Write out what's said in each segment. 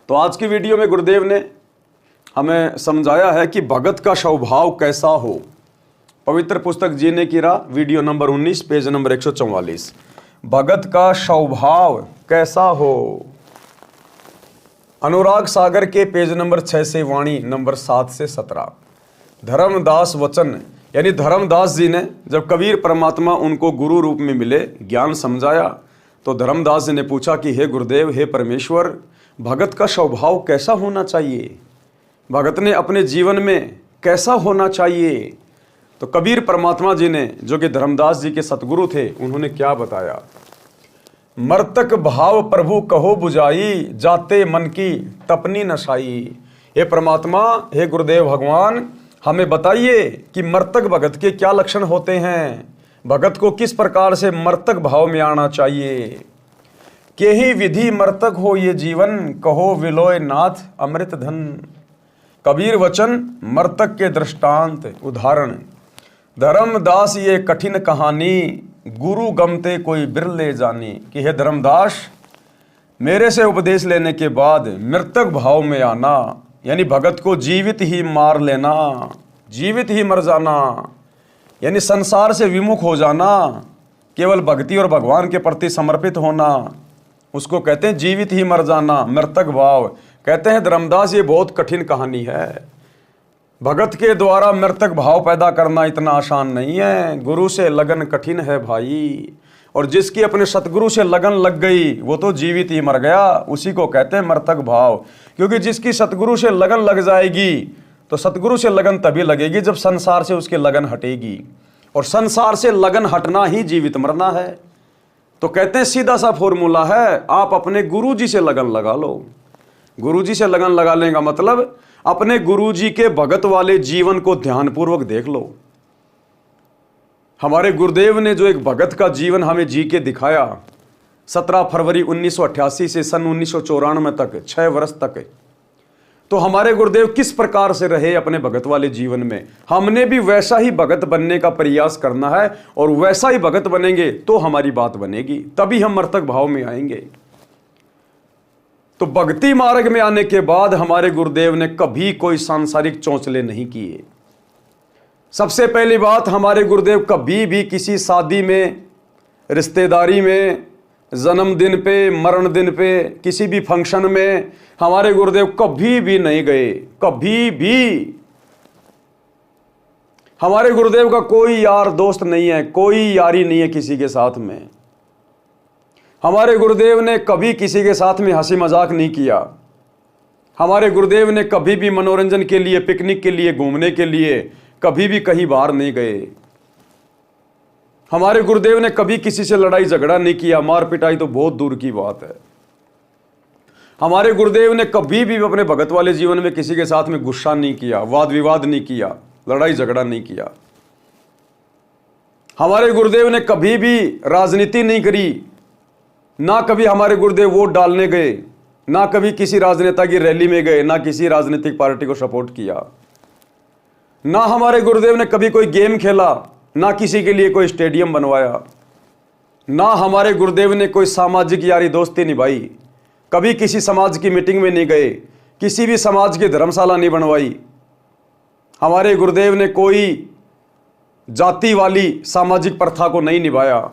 तो आज की वीडियो में गुरुदेव ने हमें समझाया है कि भगत का स्वभाव कैसा हो। पवित्र पुस्तक जीने की राह, वीडियो नंबर 19, पेज नंबर 144। भगत का स्वभाव कैसा हो। अनुराग सागर के पेज नंबर 6 से वाणी नंबर 7 से 17। धर्मदास वचन, यानी धर्मदास जी ने जब कबीर परमात्मा उनको गुरु रूप में मिले, ज्ञान समझाया, तो धर्मदास जी ने पूछा कि हे गुरुदेव, हे परमेश्वर, भगत का स्वभाव कैसा होना चाहिए, भगत ने अपने जीवन में कैसा होना चाहिए। तो कबीर परमात्मा जी ने, जो कि धर्मदास जी के सतगुरु थे, उन्होंने क्या बताया। मर्तक भाव प्रभु कहो बुझाई, जाते मन की तपनी नशाई। हे परमात्मा, हे गुरुदेव भगवान, हमें बताइए कि मर्तक भगत के क्या लक्षण होते हैं, भगत को किस प्रकार से मर्तक भाव में आना चाहिए। के ही विधि मर्तक हो ये जीवन, कहो विलोय नाथ अमृत धन। कबीर वचन, मर्तक के दृष्टांत उदाहरण। धर्मदास ये कठिन कहानी, गुरु गमते कोई बिरले जानी। कि हे धर्मदास, मेरे से उपदेश लेने के बाद मृतक भाव में आना, यानी भगत को जीवित ही मार लेना, जीवित ही मर जाना, यानी संसार से विमुख हो जाना, केवल भक्ति और भगवान के प्रति समर्पित होना, उसको कहते हैं जीवित ही मर जाना, मृतक भाव। कहते हैं धर्मदास, ये बहुत कठिन कहानी है। भगत के द्वारा मृतक भाव पैदा करना इतना आसान नहीं है। गुरु से लगन कठिन है भाई, और जिसकी अपने सतगुरु से लगन लग गई वो तो जीवित ही मर गया, उसी को कहते हैं मृतक भाव। क्योंकि जिसकी सतगुरु से लगन लग जाएगी, तो सतगुरु से लगन तभी लगेगी जब संसार से उसकी लगन हटेगी, और संसार से लगन हटना ही जीवित मरना है। तो कहते हैं सीधा सा फॉर्मूला है, आप अपने गुरु जी से लगन लगा लो। गुरु जी से लगन लगा लेगा मतलब अपने गुरु जी के भगत वाले जीवन को ध्यानपूर्वक देख लो। हमारे गुरुदेव ने जो एक भगत का जीवन हमें जी के दिखाया, 17 फरवरी 1988 से सन 1994 तक, 6 वर्ष तक, तो हमारे गुरुदेव किस प्रकार से रहे अपने भगत वाले जीवन में, हमने भी वैसा ही भगत बनने का प्रयास करना है। और वैसा ही भगत बनेंगे तो हमारी बात बनेगी, तभी हम मर्तक भाव में आएंगे। तो भक्ति मार्ग में आने के बाद हमारे गुरुदेव ने कभी कोई सांसारिक चौंचले नहीं किए। सबसे पहली बात, हमारे गुरुदेव कभी भी किसी शादी में, रिश्तेदारी में, जन्मदिन पे, मरण दिन पे, किसी भी फंक्शन में हमारे गुरुदेव कभी भी नहीं गए। कभी भी हमारे गुरुदेव का कोई यार दोस्त नहीं है, कोई यारी नहीं है किसी के साथ में। हमारे गुरुदेव ने कभी किसी के साथ में हंसी मजाक नहीं किया। हमारे गुरुदेव ने कभी भी मनोरंजन के लिए, पिकनिक के लिए, घूमने के लिए कभी भी कहीं बाहर नहीं गए। हमारे गुरुदेव ने कभी किसी से लड़ाई झगड़ा नहीं किया, मार पिटाई तो बहुत दूर की बात है। हमारे गुरुदेव ने कभी भी अपने भगत वाले जीवन में किसी के साथ में गुस्सा नहीं किया, वाद विवाद नहीं किया, लड़ाई झगड़ा नहीं किया। हमारे गुरुदेव ने कभी भी राजनीति नहीं करी, ना कभी हमारे गुरुदेव वोट डालने गए, ना कभी किसी राजनेता की रैली में गए, ना किसी राजनीतिक पार्टी को सपोर्ट किया। ना हमारे गुरुदेव ने कभी कोई गेम खेला, ना किसी के लिए कोई स्टेडियम बनवाया। ना हमारे गुरुदेव ने कोई सामाजिक यारी दोस्ती निभाई, कभी किसी समाज की मीटिंग में नहीं गए, किसी भी समाज की धर्मशाला नहीं बनवाई। हमारे गुरुदेव ने कोई जाति वाली सामाजिक प्रथा को नहीं निभाया।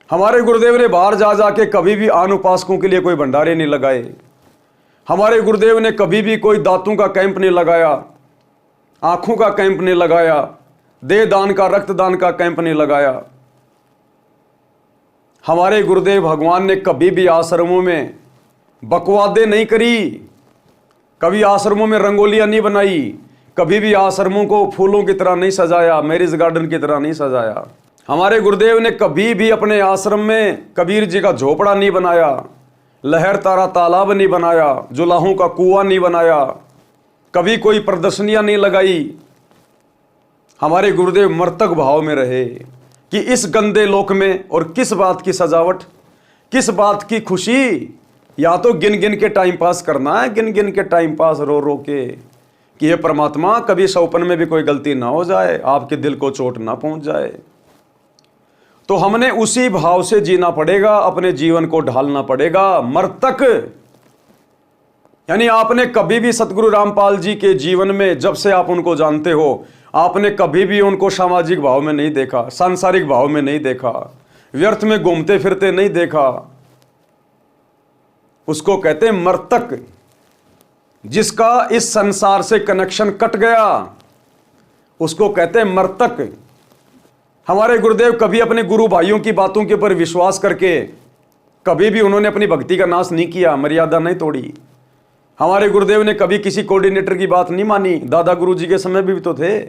हमारे गुरुदेव ने बाहर जा जाके कभी भी आन उपासकों के लिए कोई भंडारे नहीं लगाए। हमारे गुरुदेव ने कभी भी कोई दातों का कैंप नहीं लगाया, आंखों का कैंप नहीं लगाया, देह दान का, रक्तदान का कैंप नहीं लगाया। हमारे गुरुदेव भगवान ने कभी भी आश्रमों में बकवादे नहीं करी, कभी आश्रमों में रंगोलियां नहीं बनाई, कभी भी आश्रमों को फूलों की तरह नहीं सजाया, मैरिज गार्डन की तरह नहीं सजाया। हमारे गुरुदेव ने कभी भी अपने आश्रम में कबीर जी का झोपड़ा नहीं बनाया, लहर तारा तालाब नहीं बनाया, जुलाहों का कुआं नहीं बनाया, कभी कोई प्रदर्शनियां नहीं लगाई। हमारे गुरुदेव मर्तक भाव में रहे कि इस गंदे लोक में और किस बात की सजावट, किस बात की खुशी, या तो गिन गिन के टाइम पास करना है, गिन गिन के टाइम पास रो रो के, कि हे परमात्मा कभी सौपन में भी कोई गलती ना हो जाए, आपके दिल को चोट ना पहुंच जाए। तो हमने उसी भाव से जीना पड़ेगा, अपने जीवन को ढालना पड़ेगा। मर्तक यानी आपने कभी भी सतगुरु रामपाल जी के जीवन में, जब से आप उनको जानते हो, आपने कभी भी उनको सामाजिक भाव में नहीं देखा, सांसारिक भाव में नहीं देखा, व्यर्थ में घूमते फिरते नहीं देखा। उसको कहते हैं मर्तक, जिसका इस संसार से कनेक्शन कट गया, उसको कहते हैं मर्तक। हमारे गुरुदेव कभी अपने गुरु भाइयों की बातों के ऊपर विश्वास करके कभी भी उन्होंने अपनी भक्ति का नाश नहीं किया, मर्यादा नहीं तोड़ी। हमारे गुरुदेव ने कभी किसी कोऑर्डिनेटर की बात नहीं मानी। दादा गुरु जी के समय भी तो थे,